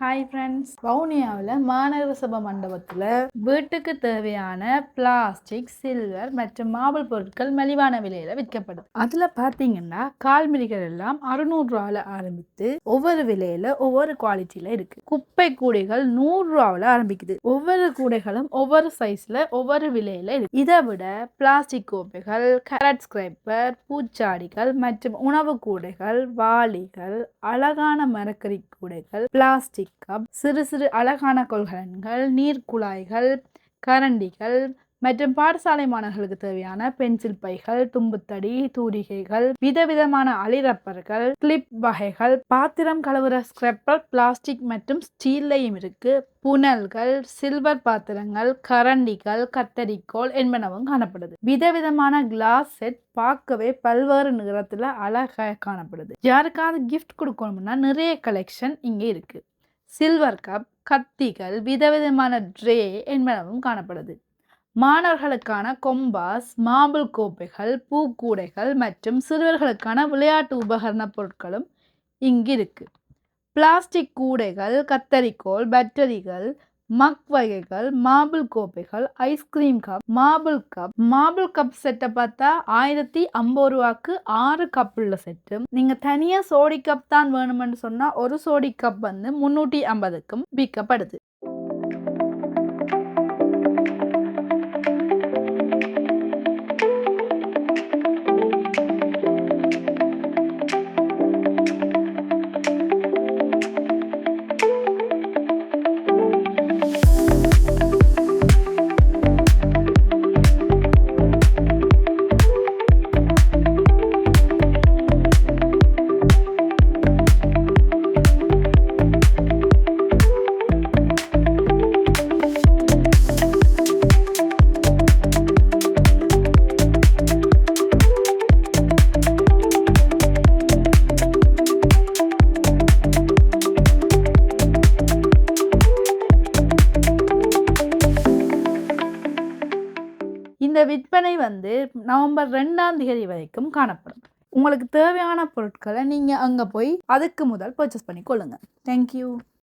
Hi friends, வவுனியாவில் மாநகர சபை மண்டபத்தில் வீட்டுக்கு தேவையான பிளாஸ்டிக், சில்வர் மற்றும் மார்பிள் பொருட்கள் மலிவான விலையில் விற்கப்படுது. அதில் பார்த்தீங்கன்னா கால்மிரிகள் எல்லாம் 600 ரூபாவில் ஆரம்பித்து ஒவ்வொரு விலையில் ஒவ்வொரு குவாலிட்டியில் இருக்குது. குப்பை கூடைகள் 100 ரூபாவில் ஆரம்பிக்குது. ஒவ்வொரு கூடைகளும் ஒவ்வொரு சைஸில் ஒவ்வொரு விலையில் இருக்குது. இதை விட பிளாஸ்டிக் கோப்பைகள், கேரட் ஸ்கிரைப்பர், பூச்சாடிகள் மற்றும் உணவு கூடைகள், வாளிகள், அழகான மரக்கறி கூடைகள், பிளாஸ்டிக் கப், சிறு சிறு அழகான கொள்கலன்கள், நீர் குழாய்கள், கரண்டிகள் மற்றும் பாடசாலை மாணவர்களுக்கு தேவையான பென்சில் பைகள், தும்புத்தடி, தூரிகைகள், விதவிதமான அலிரப்பர்கள், கிளிப் வகைகள், பாத்திரம் கழுவுற ஸ்கிரப்பர், பிளாஸ்டிக் மற்றும் ஸ்டீல்லையும் இருக்கு. புனல்கள், சில்வர் பாத்திரங்கள், கரண்டிகள், கத்தரிக்கோல் என்பனவும் காணப்படுது. விதவிதமான கிளாஸ் செட் பார்க்கவே பல்வேறு நிறத்துல அழகாக காணப்படுது. யாருக்காவது கிஃப்ட் கொடுக்கணும்னா நிறைய கலெக்ஷன் இங்கே இருக்கு. சில்வர் கப், கத்திகள், விதவிதமான ட்ரே என்பனவும் காணப்படுது. மாணவர்களுக்கான கொம்பாஸ், மார்பிள் கோப்பைகள், பூக்கூடைகள் மற்றும் சிறுவர்களுக்கான விளையாட்டு உபகரண பொருட்களும் இங்கு இருக்கு. பிளாஸ்டிக் கூடைகள், கத்தரிக்கோல், பேட்டரிகள், மக் வகைகள், மார்பிள் கோப்பைகள், ஐஸ்கிரீம் கப், மார்பிள் கப் செட்டை பார்த்தா 1050 ரூபாய்க்கு 6 கப் உள்ள செட்டு. நீங்க தனியா சோடி கப் தான் வேணும்னு சொன்னா ஒரு சோடி கப் 350க்கும் விற்கப்படுது. இந்த விற்பனை நவம்பர் 2ஆம் தேதி வரைக்கும் காணப்படும். உங்களுக்கு தேவையான பொருட்களை நீங்கள் அங்கே போய் அதுக்கு முதல் பர்ச்சேஸ் பண்ணி கொள்ளுங்க. தேங்க்யூ.